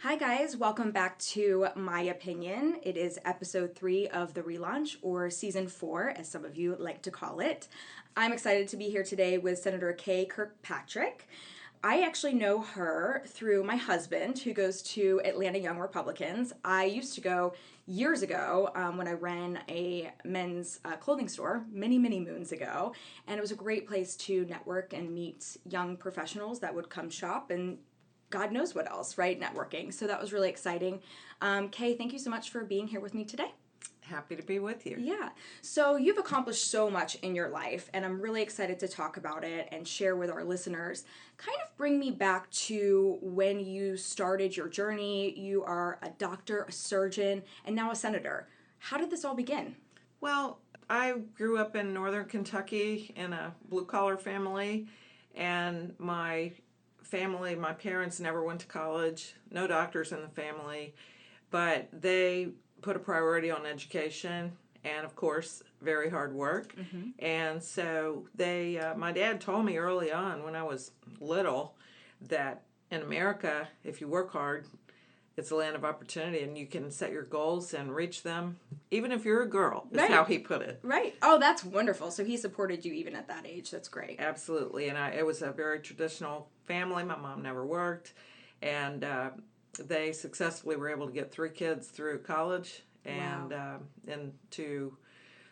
Hi, guys. Welcome back to My Opinion. It is episode 3 of the relaunch, or season 4, as some of you like to call it. I'm excited to be here today with Senator Kirkpatrick. I actually know her through my husband, who goes to Atlanta Young Republicans. I used to go years ago when I ran a men's clothing store many, many moons ago. And it was a great place to network and meet young professionals that would come shop and God knows what else, right? Networking. So that was really exciting. Kay, thank you so much for being here with me today. Happy to be with you. Yeah. So you've accomplished so much in your life, and I'm really excited to talk about it and share with our listeners. Kind of bring me back to when you started your journey. You are a doctor, a surgeon, and now a senator. How did this all begin? Well, I grew up in northern Kentucky in a blue-collar family, and my parents never went to college, no doctors in the family, but they put a priority on education and, of course, very hard work. Mm-hmm. And so my dad told me early on when I was little that in America, if you work hard, it's a land of opportunity and you can set your goals and reach them, even if you're a girl, is Right. how he put it. Right. Oh, that's wonderful. So he supported you even at that age. That's great. Absolutely. And it was a very traditional family. My mom never worked. And they successfully were able to get 3 kids through college and into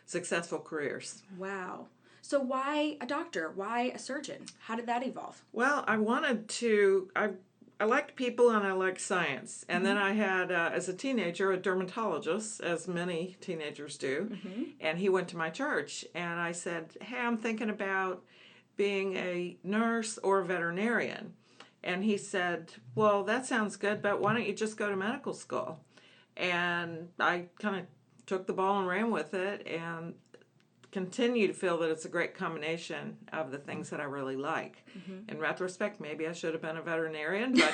successful careers. Wow. So why a doctor? Why a surgeon? How did that evolve? Well, I liked people and I liked science. And then I had, as a teenager, a dermatologist, as many teenagers do. Mm-hmm. And he went to my church. And I said, hey, I'm thinking about being a nurse or a veterinarian. And he said, well, that sounds good, but why don't you just go to medical school? And I kind of took the ball and ran with it and continue to feel that it's a great combination of the things that I really like. Mm-hmm. In retrospect, maybe I should have been a veterinarian, but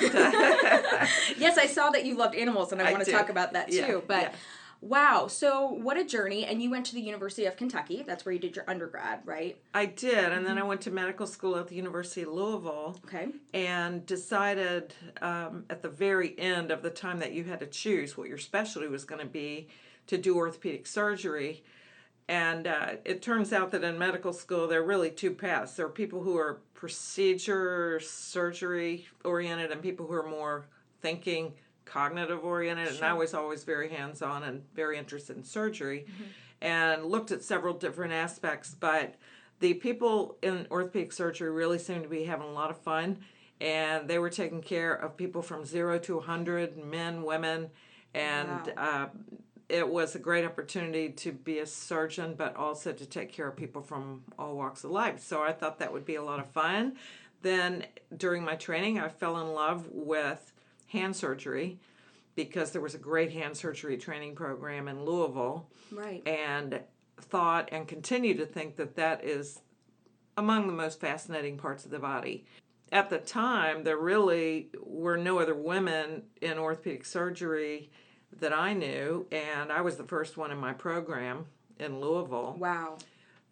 yes, I saw that you loved animals, and I want to talk about that too. Yeah, but yeah. Wow, so what a journey! And you went to the University of Kentucky. That's where you did your undergrad, right? I did, and then I went to medical school at the University of Louisville. Okay. And decided at the very end of the time that you had to choose what your specialty was going to be to do orthopedic surgery. And it turns out that in medical school, there are really 2 paths. There are people who are procedure, surgery oriented, and people who are more thinking, cognitive oriented. Sure. And I was always very hands-on and very interested in surgery, and looked at several different aspects. But the people in orthopedic surgery really seemed to be having a lot of fun, and they were taking care of people from 0 to 100, men, women, and wow. It was a great opportunity to be a surgeon, but also to take care of people from all walks of life. So I thought that would be a lot of fun. Then during my training, I fell in love with hand surgery because there was a great hand surgery training program in Louisville. Right. And thought and continue to think that that is among the most fascinating parts of the body. At the time, there really were no other women in orthopedic surgery that I knew, and I was the first one in my program in Louisville. Wow.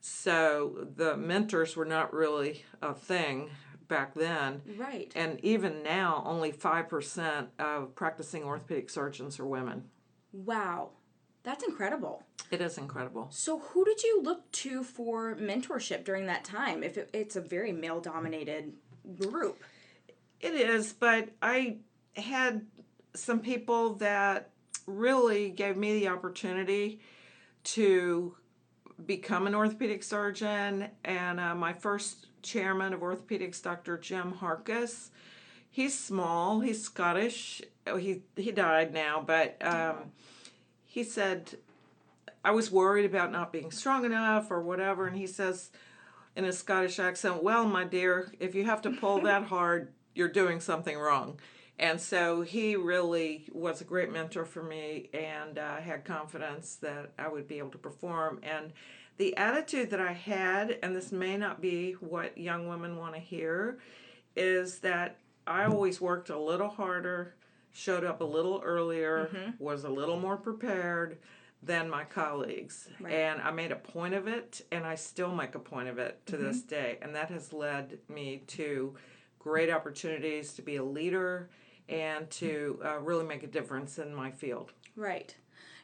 So the mentors were not really a thing back then. Right. And even now, only 5% of practicing orthopedic surgeons are women. Wow. That's incredible. It is incredible. So who did you look to for mentorship during that time? If it's a very male-dominated group. It is, but I had some people that really gave me the opportunity to become an orthopedic surgeon. And my first chairman of orthopedics, Dr. Jim Harkis, he's small, he's Scottish. He died now, but he said, I was worried about not being strong enough or whatever, and he says in a Scottish accent, well, my dear, if you have to pull that hard, you're doing something wrong. And so he really was a great mentor for me, and had confidence that I would be able to perform. And the attitude that I had, and this may not be what young women want to hear, is that I always worked a little harder, showed up a little earlier, was a little more prepared than my colleagues. Right. And I made a point of it, and I still make a point of it to this day. And that has led me to great opportunities to be a leader and to really make a difference in my field. Right.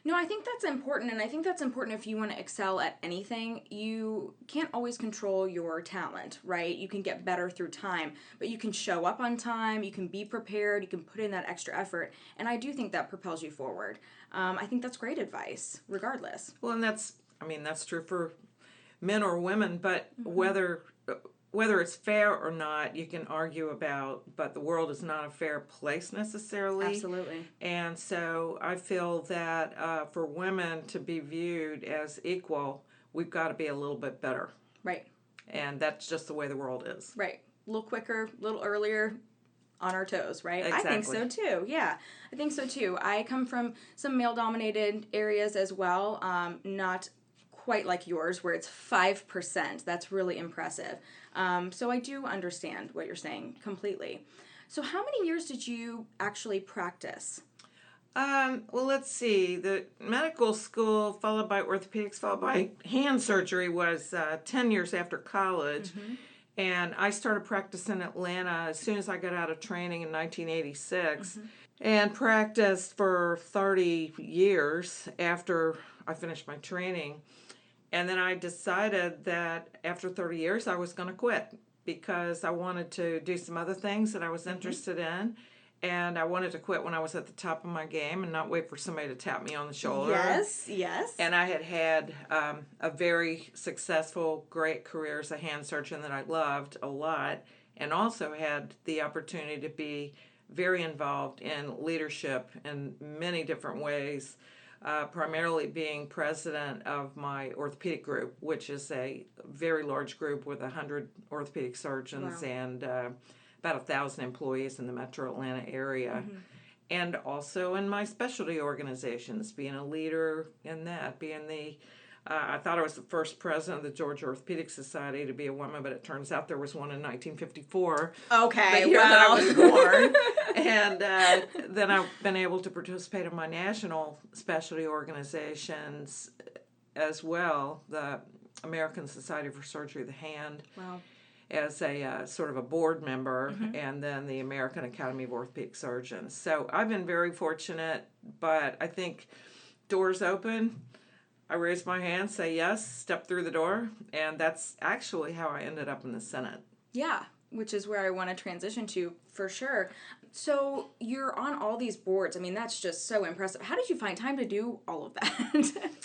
No, I think that's important, and I think that's important if you want to excel at anything. You can't always control your talent, right? You can get better through time, but you can show up on time, you can be prepared, you can put in that extra effort, and I do think that propels you forward. I think that's great advice, regardless. Well, and that's true for men or women, but whether it's fair or not, you can argue about, but the world is not a fair place necessarily. Absolutely. And so I feel that for women to be viewed as equal, we've got to be a little bit better. Right. And that's just the way the world is. Right. A little quicker, a little earlier, on our toes, right? Exactly. I think so too. Yeah, I think so too. I come from some male-dominated areas as well, not quite like yours, where it's 5%. That's really impressive. So I do understand what you're saying completely. So how many years did you actually practice? Well, let's see. The medical school, followed by orthopedics, followed by hand surgery, was 10 years after college. And I started practicing in Atlanta as soon as I got out of training in 1986 and practiced for 30 years after I finished my training. And then I decided that after 30 years I was going to quit because I wanted to do some other things that I was interested in. And I wanted to quit when I was at the top of my game and not wait for somebody to tap me on the shoulder. Yes, yes. And I had a very successful, great career as a hand surgeon that I loved a lot, and also had the opportunity to be very involved in leadership in many different ways, primarily being president of my orthopedic group, which is a very large group with 100 orthopedic surgeons and about 1,000 employees in the metro Atlanta area. And also in my specialty organizations, being a leader in that, being I thought I was the first president of the Georgia Orthopedic Society to be a woman, but it turns out there was one in 1954. Okay, the year that I was born. And then I've been able to participate in my national specialty organizations as well, the American Society for Surgery of the Hand. Wow. As a sort of a board member, and then the American Academy of Orthopedic Surgeons. So I've been very fortunate, but I think doors open, I raise my hand, say yes, step through the door, and that's actually how I ended up in the Senate. Yeah, which is where I want to transition to for sure. So you're on all these boards. I mean, that's just so impressive. How did you find time to do all of that?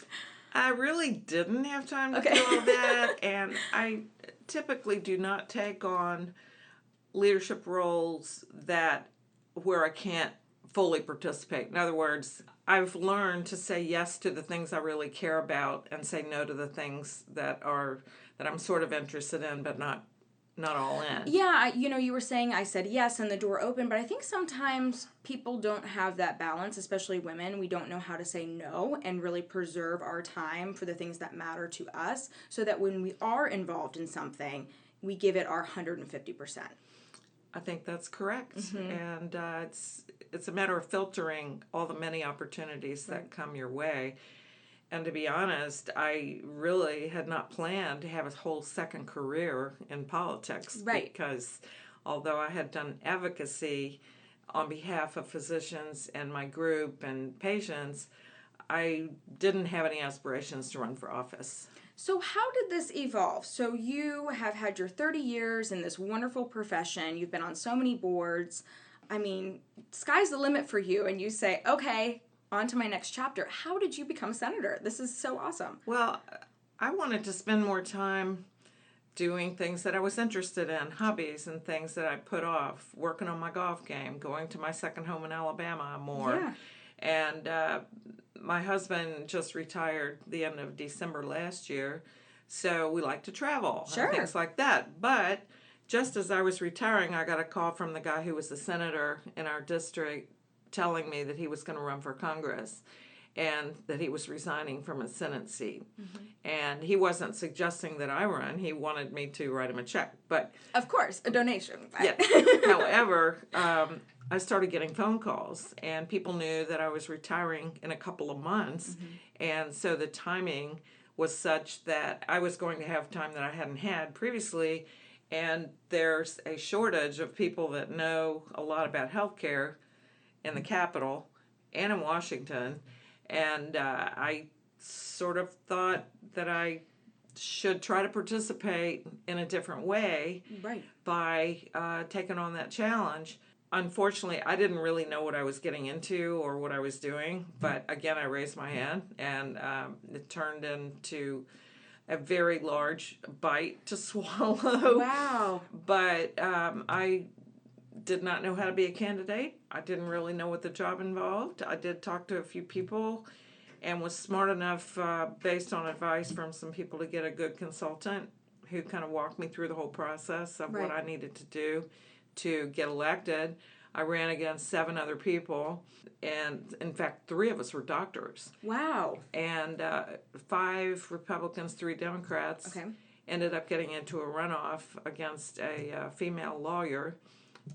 I really didn't have time to do all that, and I typically do not take on leadership roles where I can't fully participate. In other words, I've learned to say yes to the things I really care about and say no to the things that I'm sort of interested in but not all in. Yeah, you were saying I said yes and the door opened, but I think sometimes people don't have that balance, especially women. We don't know how to say no and really preserve our time for the things that matter to us so that when we are involved in something, we give it our 150%. I think that's correct. And it's a matter of filtering all the many opportunities that come your way. And to be honest, I really had not planned to have a whole second career in politics. Right. Because although I had done advocacy on behalf of physicians and my group and patients, I didn't have any aspirations to run for office. So how did this evolve? So you have had your 30 years in this wonderful profession. You've been on so many boards. I mean, sky's the limit for you. And you say, okay, on to my next chapter. How did you become senator? This is so awesome. Well, I wanted to spend more time doing things that I was interested in, hobbies and things that I put off, working on my golf game, going to my second home in Alabama more. Yeah. And my husband just retired the end of December last year, so we like to travel Sure. and things like that. But just as I was retiring, I got a call from the guy who was the senator in our district telling me that he was going to run for Congress and that he was resigning from his Senate seat. And he wasn't suggesting that I run. He wanted me to write him a check. But of course, a donation. Yeah. However, I started getting phone calls, and people knew that I was retiring in a couple of months. And so the timing was such that I was going to have time that I hadn't had previously. And there's a shortage of people that know a lot about healthcare in the Capitol and in Washington. And I sort of thought that I should try to participate in a different way Right. by taking on that challenge. Unfortunately, I didn't really know what I was getting into or what I was doing, but again, I raised my hand, and it turned into a very large bite to swallow. Wow. But I did not know how to be a candidate. I didn't really know what the job involved. I did talk to a few people and was smart enough, based on advice from some people, to get a good consultant who kind of walked me through the whole process of what Right. I needed to do to get elected. I ran against 7 other people, and in fact, 3 of us were doctors. Wow. And 5 Republicans, 3 Democrats. Okay. Ended up getting into a runoff against a female lawyer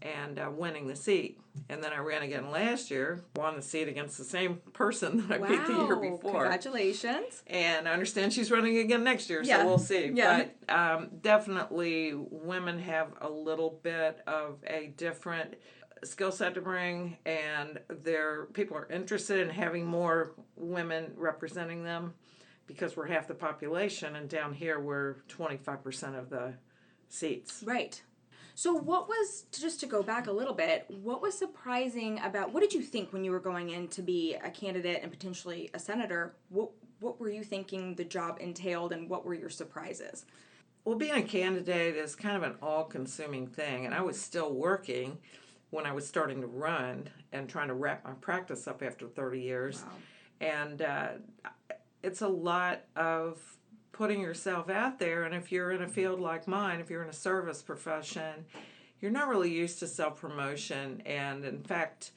and winning the seat. And then I ran again last year, won the seat against the same person that I beat the year Wow. before. Congratulations. And I understand she's running again next year, Yeah. so we'll see. Yeah. But definitely women have a little bit of a different skill set to bring, and people are interested in having more women representing them because we're half the population, and down here we're 25% of the seats. Right. So what was, just to go back a little bit, what was surprising about, what did you think when you were going in to be a candidate and potentially a senator? What were you thinking the job entailed, and what were your surprises? Well, being a candidate is kind of an all-consuming thing, and I was still working when I was starting to run and trying to wrap my practice up after 30 years. Wow. And it's a lot of putting yourself out there, and if you're in a field like mine, if you're in a service profession, you're not really used to self-promotion. And in fact,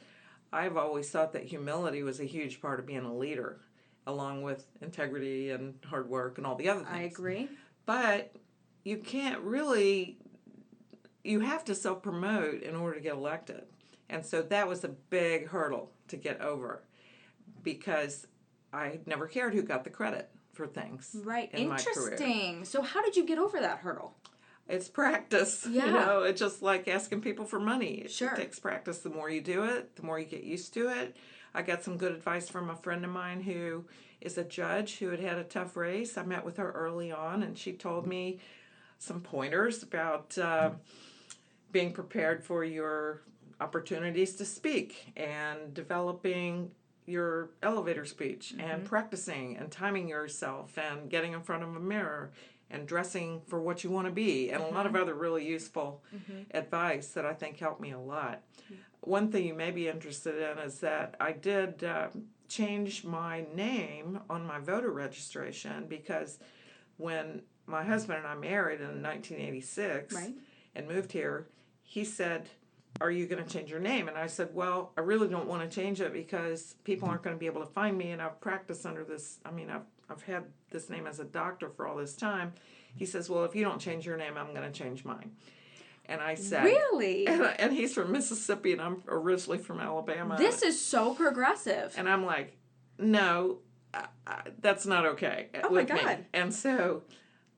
I've always thought that humility was a huge part of being a leader, along with integrity and hard work and all the other things. I agree. But you can't really, you have to self-promote in order to get elected. And so that was a big hurdle to get over, because I never cared who got the credit for things. Right. In my career. Interesting. So how did you get over that hurdle? It's practice. Yeah. It's just like asking people for money. Sure. It takes practice. The more you do it, the more you get used to it. I got some good advice from a friend of mine who is a judge who had a tough race. I met with her early on, and she told me some pointers about being prepared for your opportunities to speak and developing your elevator speech and practicing and timing yourself and getting in front of a mirror and dressing for what you want to be, and a lot of other really useful advice that I think helped me a lot. One thing you may be interested in is that I did change my name on my voter registration, because when my husband and I married in 1986 Right. and moved here, he said, "Are you going to change your name?" And I said, "Well, I really don't want to change it because people aren't going to be able to find me, and I've practiced under this. I mean, I've had this name as a doctor for all this time." He says, "Well, if you don't change your name, I'm going to change mine." And I said, Really? and he's from Mississippi, and I'm originally from Alabama. This is so progressive. And I'm like, "No, that's not okay." Oh my with me. God. And so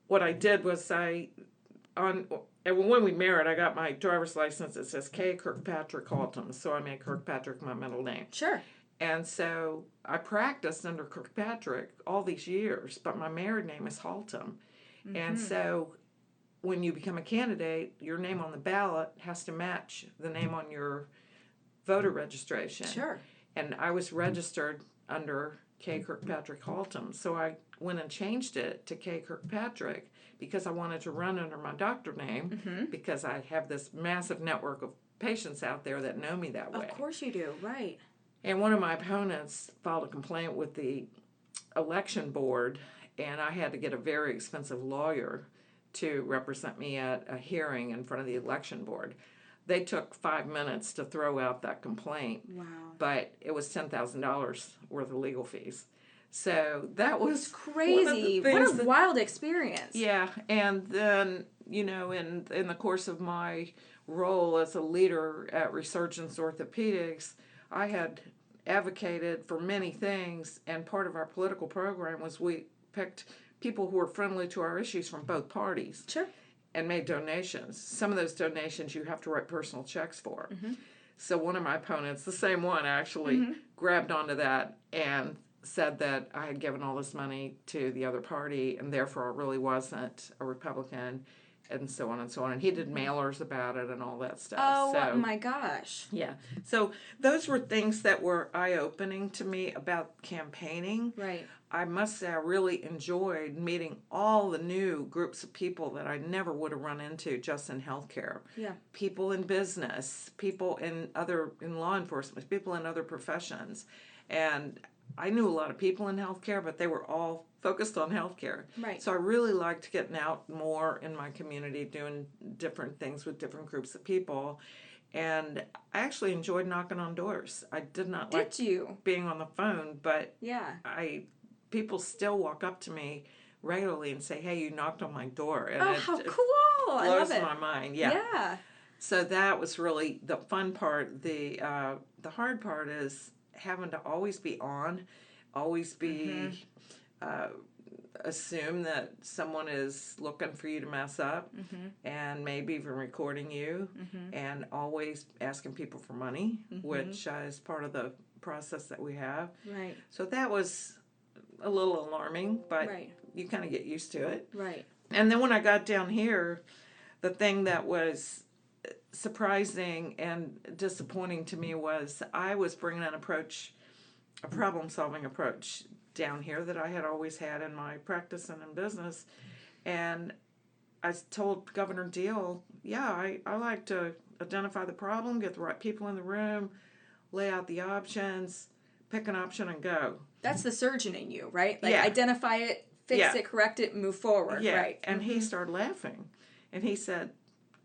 what I did was and when we married, I got my driver's license. It says K. Kirkpatrick Haltom, so I made Kirkpatrick my middle name. Sure. And so I practiced under Kirkpatrick all these years, but my married name is Haltom. And so when you become a candidate, your name on the ballot has to match the name on your voter registration. Sure. And I was registered under K. Kirkpatrick Haltom, so I went and changed it to K. Kirkpatrick because I wanted to run under my doctor name, because I have this massive network of patients out there that know me that way. Of course you do. Right. And one of my opponents filed a complaint with the election board, and I had to get a very expensive lawyer to represent me at a hearing in front of the election board. They took 5 minutes to throw out that complaint, Wow. but it was $10,000 worth of legal fees. So that was Crazy. What a wild experience. Yeah, and then, in the course of my role as a leader at Resurgence Orthopedics, I had advocated for many things, and part of our political program was we picked people who were friendly to our issues from both parties. Sure. And made donations. Some of those donations you have to write personal checks for. So one of my opponents, the same one actually, grabbed onto that and said that I had given all this money to the other party and therefore it really wasn't a Republican, and so on and so on. And he did mailers about it and all that stuff. Oh my gosh. Yeah. So those were things that were eye-opening to me about campaigning. Right. I must say I really enjoyed meeting all the new groups of people that I never would have run into just in healthcare. Yeah. People in business, people in law enforcement, people in other professions. And I knew a lot of people in healthcare, but they were all focused on healthcare. Right. So I really liked getting out more in my community, doing different things with different groups of people. And I actually enjoyed knocking on doors. I did not like being on the phone, but yeah, people still walk up to me regularly and say, "Hey, you knocked on my door," and how cool! It blows my mind. Yeah. Yeah. So that was really the fun part. The hard part is having to always be on, always be assume that someone is looking for you to mess up, and maybe even recording you, and always asking people for money, which is part of the process that we have. Right. So that was a little alarming, but you kind of get used to it. Right. And then when I got down here, the thing that was surprising and disappointing to me was I was bringing a problem-solving approach down here that I had always had in my practice and in business. And I told Governor Deal, I like to identify the problem, get the right people in the room, lay out the options, pick an option and go. That's the surgeon in you, right? Like identify it, fix it, correct it, move forward. Yeah. Right. And he started laughing. And he said,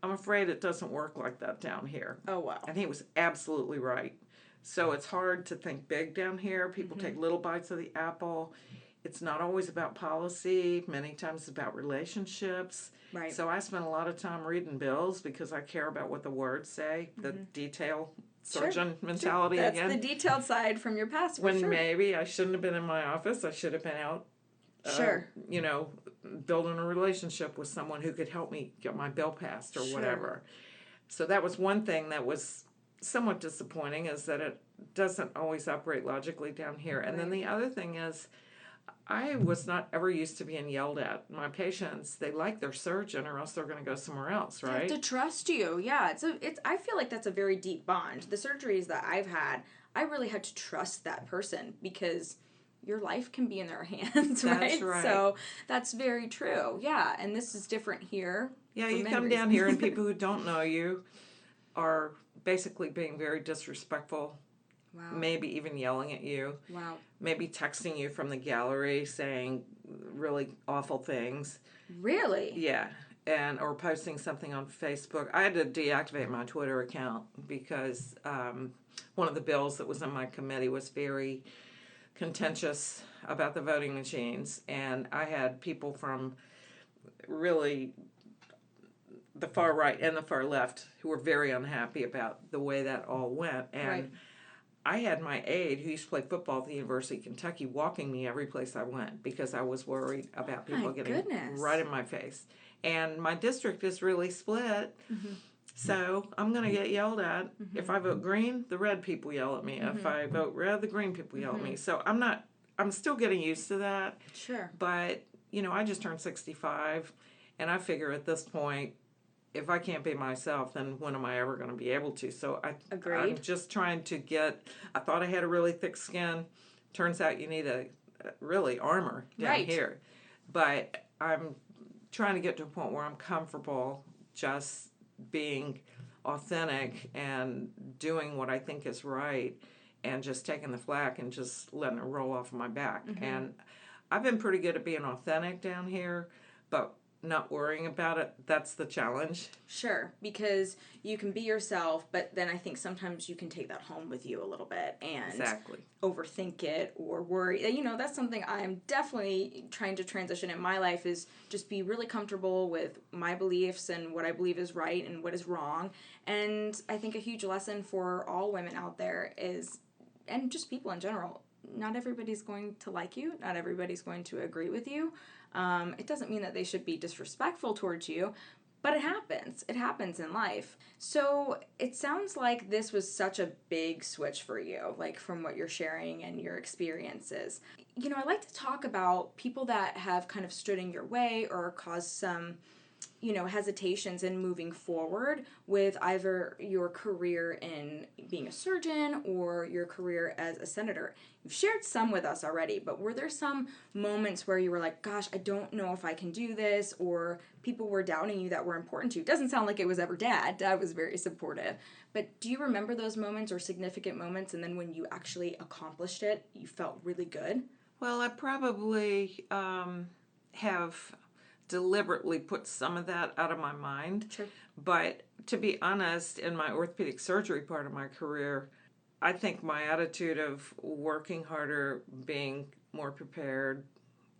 "I'm afraid it doesn't work like that down here." Oh, wow. And he was absolutely right. So it's hard to think big down here. People take little bites of the apple. It's not always about policy. Many times it's about relationships. Right. So I spend a lot of time reading bills because I care about what the words say, the detail surgeon mentality again. That's the detailed side from your past. When maybe I shouldn't have been in my office. I should have been out, building a relationship with someone who could help me get my bill passed or whatever. So that was one thing that was somewhat disappointing, is that it doesn't always operate logically down here. And then the other thing is, I was not ever used to being yelled at. My patients, they like their surgeon or else they're going to go somewhere else, right? They have to trust you. Yeah, I feel like that's a very deep bond. The surgeries that I've had, I really had to trust that person because your life can be in their hands, right? That's right. So that's very true. Yeah, and this is different here. Yeah, you come down here and people who don't know you are basically being very disrespectful. Wow. Maybe even yelling at you. Wow. Maybe texting you from the gallery saying really awful things. Really? Yeah. Or posting something on Facebook. I had to deactivate my Twitter account because one of the bills that was in my committee was very contentious about the voting machines, and I had people from really the far right and the far left who were very unhappy about the way that all went. And I had my aide who used to play football at the University of Kentucky walking me every place I went because I was worried about people getting right in my face. And my district is really split, so I'm going to get yelled at. If I vote green, the red people yell at me. If I vote red, the green people yell at me. So I'm still getting used to that. Sure. But, I just turned 65, and I figure at this point, if I can't be myself, then when am I ever going to be able to? So I'm just trying to I thought I had a really thick skin. Turns out you need a really armor down here. But I'm trying to get to a point where I'm comfortable just being authentic and doing what I think is right and just taking the flack and just letting it roll off of my back. And I've been pretty good at being authentic down here, but not worrying about it, that's the challenge. Sure, because you can be yourself, but then I think sometimes you can take that home with you a little bit and overthink it or worry. That's something I'm definitely trying to transition in my life, is just be really comfortable with my beliefs and what I believe is right and what is wrong. And I think a huge lesson for all women out there is, and just people in general, not everybody's going to like you. Not everybody's going to agree with you. It doesn't mean that they should be disrespectful towards you, But it happens. It happens in life. So it sounds like this was such a big switch for you, like from what you're sharing and your experiences. I like to talk about people that have kind of stood in your way or caused some hesitations in moving forward with either your career in being a surgeon or your career as a senator. You've shared some with us already, but were there some moments where you were like, gosh, I don't know if I can do this, or people were doubting you that were important to you? It doesn't sound like it was ever Dad. Dad was very supportive. But do you remember those moments or significant moments, and then when you actually accomplished it, you felt really good? Well, I probably have deliberately put some of that out of my mind. Sure. But to be honest, in my orthopedic surgery part of my career, I think my attitude of working harder, being more prepared,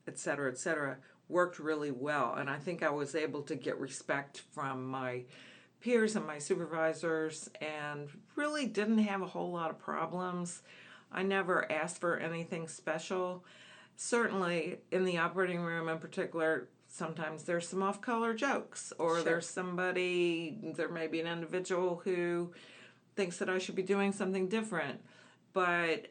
et cetera, worked really well. And I think I was able to get respect from my peers and my supervisors and really didn't have a whole lot of problems. I never asked for anything special. Certainly in the operating room in particular, sometimes there's some off-color jokes, or Sure. there may be an individual who thinks that I should be doing something different. But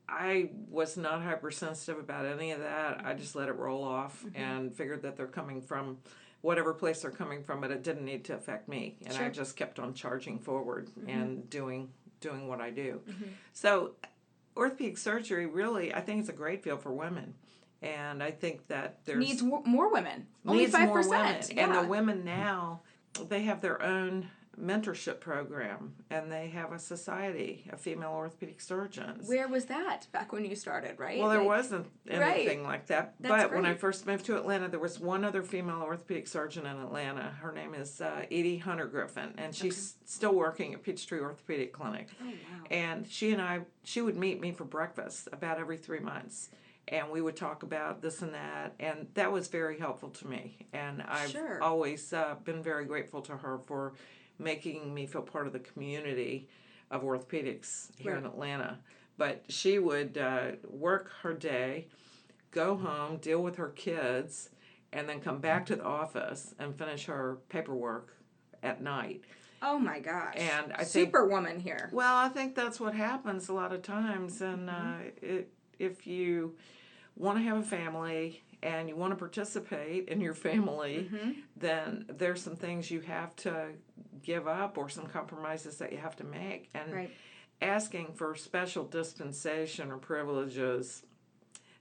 I was not hypersensitive about any of that. I just let it roll off and figured that they're coming from whatever place they're coming from, but it didn't need to affect me. And I just kept on charging forward and doing what I do. So orthopedic surgery, really, I think it's a great field for women. And I think that Needs more women. Only 5%. More women. Yeah. And the women now, they have their own mentorship program, and they have a society of female orthopedic surgeons. Where was that back when you started, right? Well, there wasn't anything like that. That's but when I great. first moved to Atlanta, there was one other female orthopedic surgeon in Atlanta. Her name is Edie Hunter Griffin, and she's still working at Peachtree Orthopedic Clinic. Oh, wow. And she would meet me for breakfast about every 3 months. And we would talk about this and that, and that was very helpful to me. And I've always been very grateful to her for making me feel part of the community of orthopedics here in Atlanta. But she would work her day, go home, deal with her kids, and then come back to the office and finish her paperwork at night. Oh my gosh. And I think Superwoman here. Well, I think that's what happens a lot of times. And if you want to have a family and you want to participate in your family, then there's some things you have to give up or some compromises that you have to make. And asking for special dispensation or privileges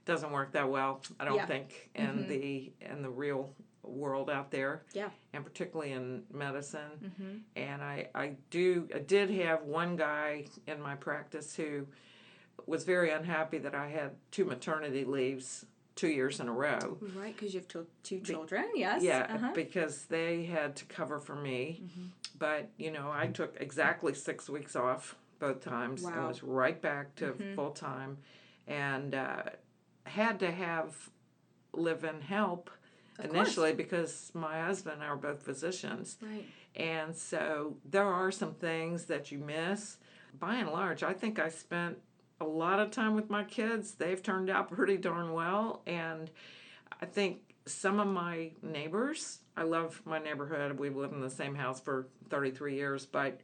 doesn't work that well, I don't think, in the real world out there. Yeah. And particularly in medicine. And I did have one guy in my practice who was very unhappy that I had 2 maternity leaves 2 years in a row. Right, because you have two children, yes. Yeah, because they had to cover for me. But, I took exactly 6 weeks off both times and was right back to full-time, and had to have live-in help initially because my husband and I are both physicians. Right. And so there are some things that you miss. By and large, I think I spent a lot of time with my kids. They've turned out pretty darn well. And I think some of my neighbors, I love my neighborhood. We've lived in the same house for 33 years, but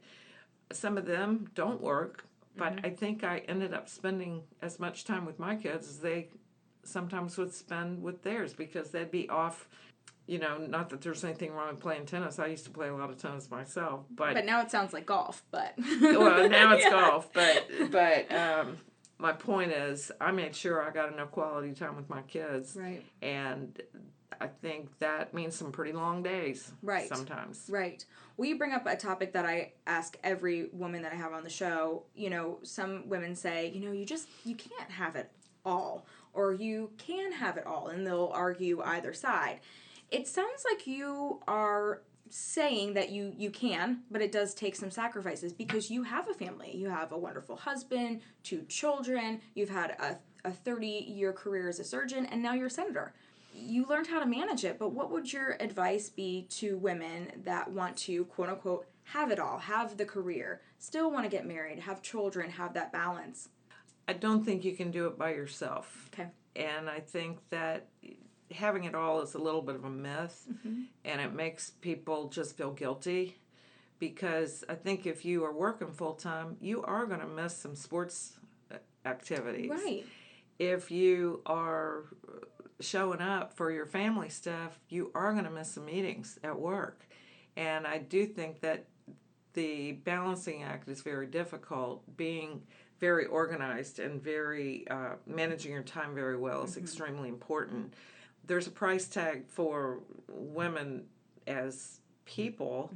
some of them don't work. But I think I ended up spending as much time with my kids as they sometimes would spend with theirs, because they'd be off. Not that there's anything wrong with playing tennis. I used to play a lot of tennis myself, but now it sounds like golf. But well, now it's golf. But my point is, I made sure I got enough quality time with my kids. Right. And I think that means some pretty long days. Right. Sometimes. Right. Well, you bring up a topic that I ask every woman that I have on the show. Some women say, you can't have it all, or you can have it all, and they'll argue either side. It sounds like you are saying that you can, but it does take some sacrifices because you have a family. You have a wonderful husband, 2 children. You've had a 30-year career as a surgeon, and now you're a senator. You learned how to manage it, but what would your advice be to women that want to, quote unquote, have it all, have the career, still want to get married, have children, have that balance? I don't think you can do it by yourself. Okay. And I think that having it all is a little bit of a myth, and it makes people just feel guilty. Because I think if you are working full time, you are going to miss some sports activities. Right. If you are showing up for your family stuff, you are going to miss some meetings at work. And I do think that the balancing act is very difficult. Being very organized and very managing your time very well is extremely important. There's a price tag for women as people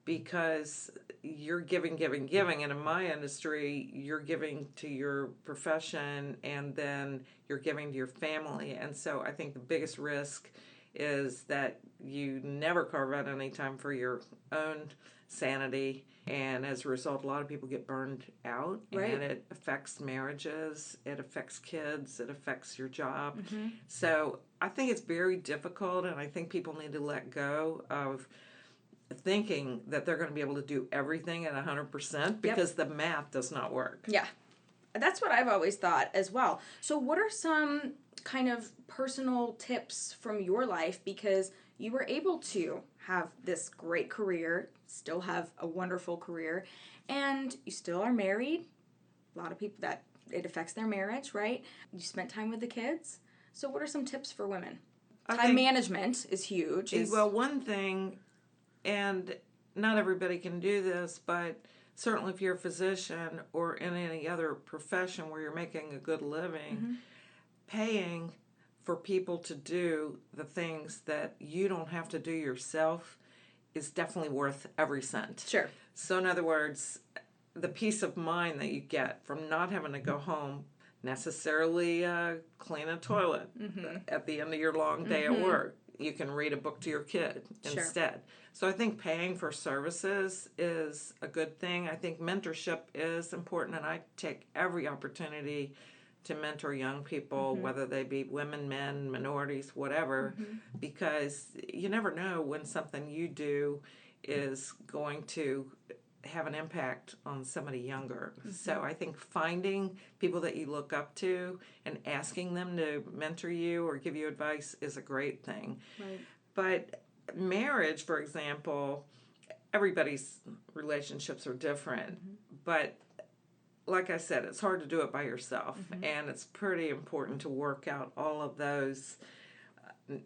because you're giving, and in my industry, you're giving to your profession and then you're giving to your family. And so I think the biggest risk is that you never carve out any time for your own sanity, and as a result, a lot of people get burned out, Right. and it affects marriages, it affects kids, it affects your job. So I think it's very difficult, and I think people need to let go of thinking that they're going to be able to do everything at 100% because the math does not work. Yeah. That's what I've always thought as well. So what are some kind of personal tips from your life, because you were able to have this great career, still have a wonderful career, and you still are married. A lot of people that it affects their marriage, right? You spent time with the kids. So what are some tips for women? Time management is huge. Well, one thing, and not everybody can do this, but certainly if you're a physician or in any other profession where you're making a good living, paying for people to do the things that you don't have to do yourself is definitely worth every cent. Sure. So in other words, the peace of mind that you get from not having to go home, necessarily clean a toilet at the end of your long day at work. You can read a book to your kid instead. So I think paying for services is a good thing. I think mentorship is important, and I take every opportunity to mentor young people, whether they be women, men, minorities, whatever, because you never know when something you do is going to have an impact on somebody younger. So I think finding people that you look up to and asking them to mentor you or give you advice is a great thing. Right. But marriage, for example, everybody's relationships are different. But like I said, it's hard to do it by yourself. And it's pretty important to work out all of those,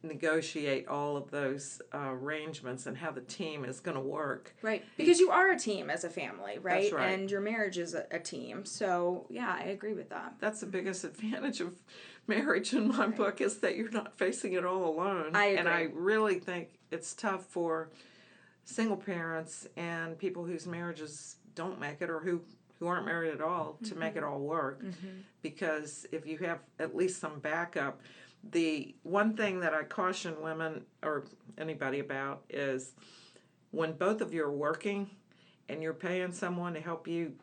negotiate all of those arrangements and how the team is going to work. Right. Because you are a team as a family, right? That's right. And your marriage is a team. So, yeah, I agree with that. That's the biggest advantage of marriage in my book, is that you're not facing it all alone. I agree. And I really think it's tough for single parents and people whose marriages don't make it, or who aren't married at all, to make it all work. Because if you have at least some backup, the one thing that I caution women or anybody about is when both of you are working and you're paying someone to help you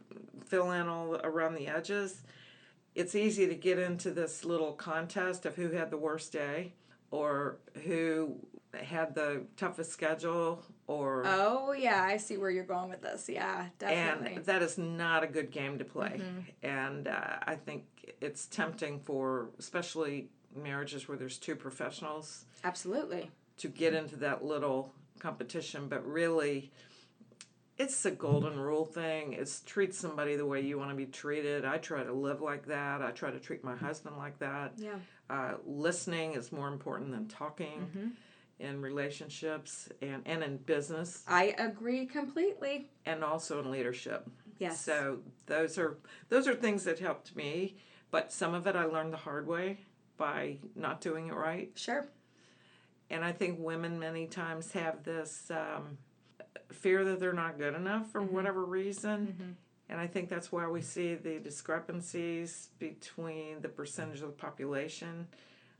fill in all around the edges, it's easy to get into this little contest of who had the worst day or who had the toughest schedule, or Oh, yeah, I see where you're going with this. Yeah, definitely. and that is not a good game to play. And I think it's tempting for, especially marriages where there's two professionals, Absolutely. to get into that little competition. But really, it's a golden rule thing. It's treat somebody the way you want to be treated. I try to live like that. I try to treat my husband like that. Yeah. Listening is more important than talking in relationships and in business. I agree completely. And also in leadership. Yes. So those are things that helped me, but some of it I learned the hard way by not doing it right. Sure. And I think women many times have this fear that they're not good enough for whatever reason. And I think that's why we see the discrepancies between the percentage of the population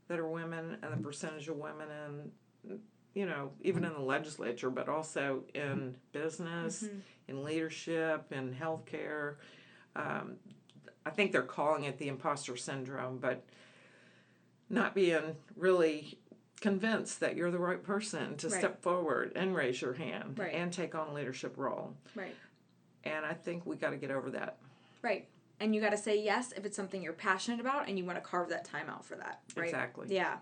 that are women and the percentage of women in, even in the legislature, but also in business, in leadership, in healthcare. I think they're calling it the imposter syndrome, but not being really convinced that you're the right person to step forward and raise your hand and take on a leadership role. Right. And I think we got to get over that. Right. And you got to say yes if it's something you're passionate about and you want to carve that time out for that. Right? Exactly. Yeah.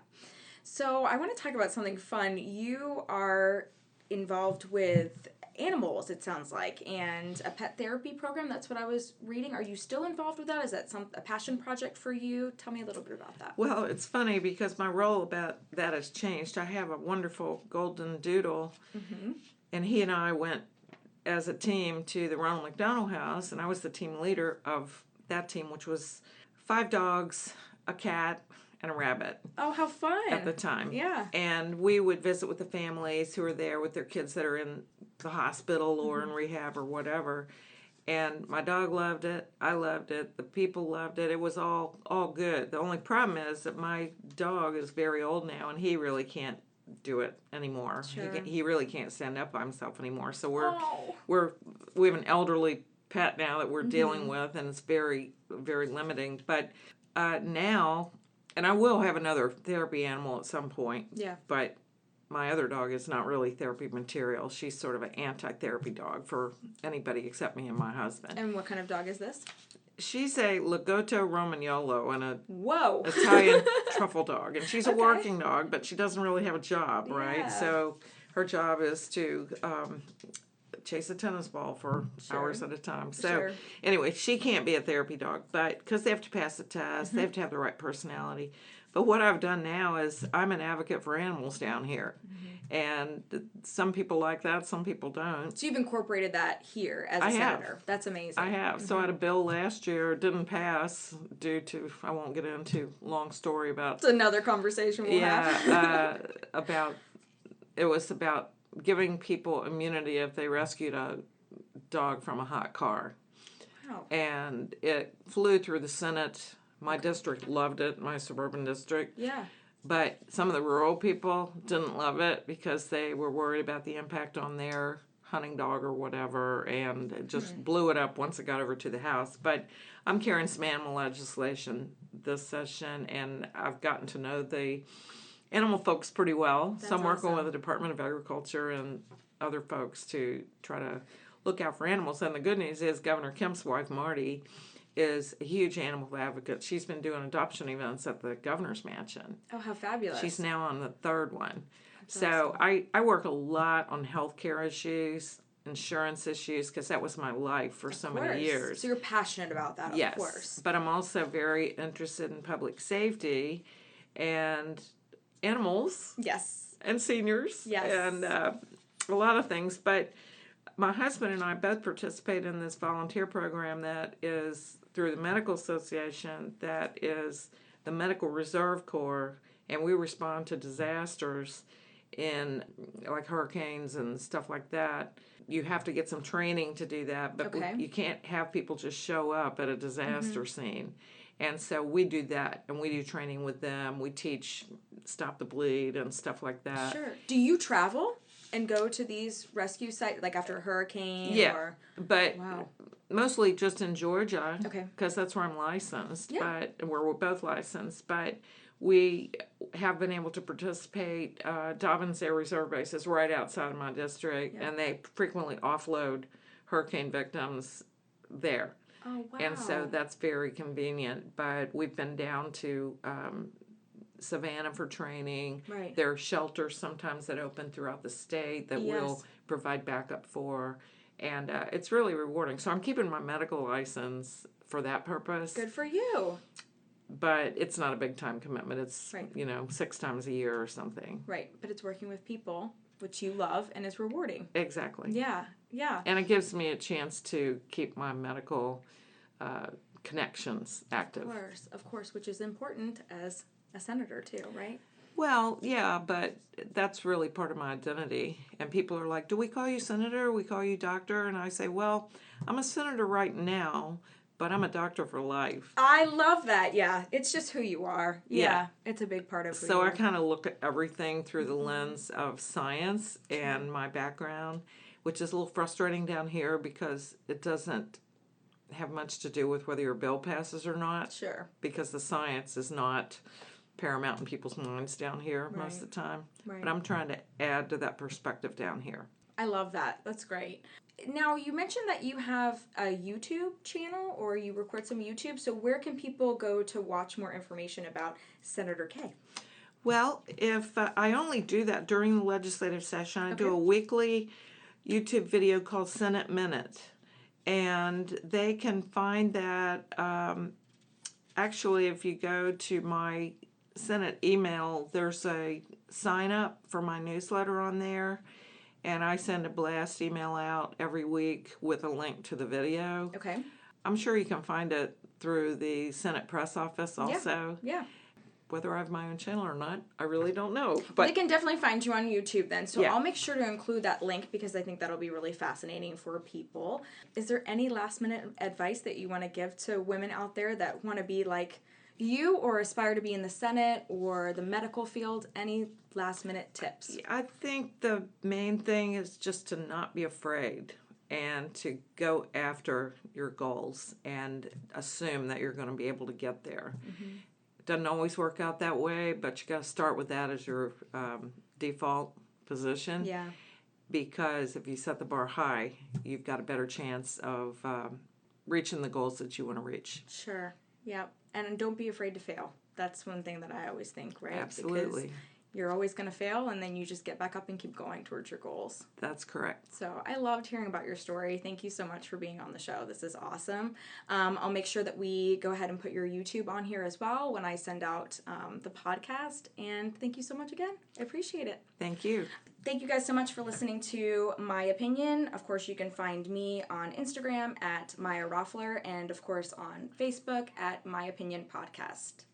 So I want to talk about something fun. You are involved with animals, it sounds like, and a pet therapy program. That's what I was reading. Are you still involved with that? Is that a passion project for you? Tell me a little bit about that. Well, it's funny because my role about that has changed. I have a wonderful golden doodle, and he and I went as a team to the Ronald McDonald House, and I was the team leader of that team, which was 5 dogs, a cat, and a rabbit. Oh, how fun. At the time. Yeah. And we would visit with the families who are there with their kids that are in the hospital or in rehab or whatever. And my dog loved it. I loved it. The people loved it. It was all good. The only problem is that my dog is very old now, and he really can't do it anymore. Sure. He really can't stand up by himself anymore. So Oh. we have an elderly pet now that we're dealing with, and it's very, very limiting. But now, and I will have another therapy animal at some point. Yeah. But my other dog is not really therapy material. She's sort of an anti-therapy dog for anybody except me and my husband. And what kind of dog is this? She's a Lagotto Romagnolo and a Whoa. Italian truffle dog. And she's a Okay. working dog, but she doesn't really have a job, right? Yeah. So her job is to chase a tennis ball for hours at a time. So anyway, she can't be a therapy dog, but because they have to pass the test, they have to have the right personality. But what I've done now is I'm an advocate for animals down here. And some people like that, some people don't. So you've incorporated that here as a senator. That's amazing. I have. So I had a bill last year, didn't pass due to, I won't get into long story about. It's another conversation we'll have. It was about giving people immunity if they rescued a dog from a hot car. Wow. And it flew through the Senate. My district loved it, my suburban district. Yeah. But some of the rural people didn't love it because they were worried about the impact on their hunting dog or whatever, and it just blew it up once it got over to the House. But I'm carrying some animal legislation this session, and I've gotten to know the animal folks pretty well. That's so I'm working awesome. with the Department of Agriculture and other folks to try to look out for animals. And the good news is Governor Kemp's wife, Marty, is a huge animal advocate. She's been doing adoption events at the governor's mansion. Oh, how fabulous. She's now on the 3rd one. That's so awesome. I work a lot on healthcare issues, insurance issues, because that was my life for so many years. So you're passionate about that, Yes, of course. but I'm also very interested in public safety and animals. Yes. And seniors. Yes. And a lot of things. But my husband and I both participate in this volunteer program that is through the Medical Association, that is the Medical Reserve Corps, and we respond to disasters in like hurricanes and stuff like that. You have to get some training to do that, but you can't have people just show up at a disaster scene. And so we do that, and we do training with them. We teach Stop the Bleed and stuff like that. Sure. Do you travel and go to these rescue sites, like after a hurricane? Yeah, or... but Wow. mostly just in Georgia. Okay. Because that's where I'm licensed, Yeah. but where we're both licensed. But we have been able to participate. Dobbins Air Reserve Base is right outside of my district, and they frequently offload hurricane victims there. Oh, wow. And so that's very convenient. But we've been down to Savannah for training. Right. There are shelters sometimes that open throughout the state that we'll provide backup for. And it's really rewarding. So I'm keeping my medical license for that purpose. Good for you. But it's not a big time commitment. It's, 6 times a year or something. Right. But it's working with people, which you love, and it's rewarding. Exactly. Yeah. Yeah. And it gives me a chance to keep my medical connections active. Of course, which is important as a senator too, right? Well, yeah, but that's really part of my identity. And people are like, do we call you senator? We call you doctor? And I say, well, I'm a senator right now, but I'm a doctor for life. I love that. Yeah. It's just who you are. Yeah. It's a big part of who you are. So I kind of look at everything through the lens of science and my background, which is a little frustrating down here because it doesn't have much to do with whether your bill passes or not. Sure. Because the science is not paramount in people's minds down here most of the time. Right. But I'm trying to add to that perspective down here. I love that. That's great. Now, you mentioned that you have a YouTube channel, or you record some YouTube. So where can people go to watch more information about Senator K? Well, if I only do that during the legislative session, I do a weekly YouTube video called Senate Minute. And they can find that, actually, if you go to my Senate email, there's a sign up for my newsletter on there. And I send a blast email out every week with a link to the video. Okay. I'm sure you can find it through the Senate press office also. Yeah. Whether I have my own channel or not, I really don't know. But they can definitely find you on YouTube then. So Yeah. I'll make sure to include that link because I think that'll be really fascinating for people. Is there any last minute advice that you want to give to women out there that want to be like you or aspire to be in the Senate or the medical field? Any last minute tips? I think the main thing is just to not be afraid and to go after your goals and assume that you're going to be able to get there. It doesn't always work out that way, but you got to start with that as your default position. Yeah. Because if you set the bar high, you've got a better chance of reaching the goals that you want to reach. Sure. Yeah. And don't be afraid to fail. That's one thing that I always think, right? Absolutely. Because you're always going to fail, and then you just get back up and keep going towards your goals. That's correct. So I loved hearing about your story. Thank you so much for being on the show. This is awesome. I'll make sure that we go ahead and put your YouTube on here as well when I send out the podcast. And thank you so much again. I appreciate it. Thank you. Thank you guys so much for listening to My Opinion. Of course, you can find me on Instagram at Maya Roffler and, of course, on Facebook at My Opinion Podcast.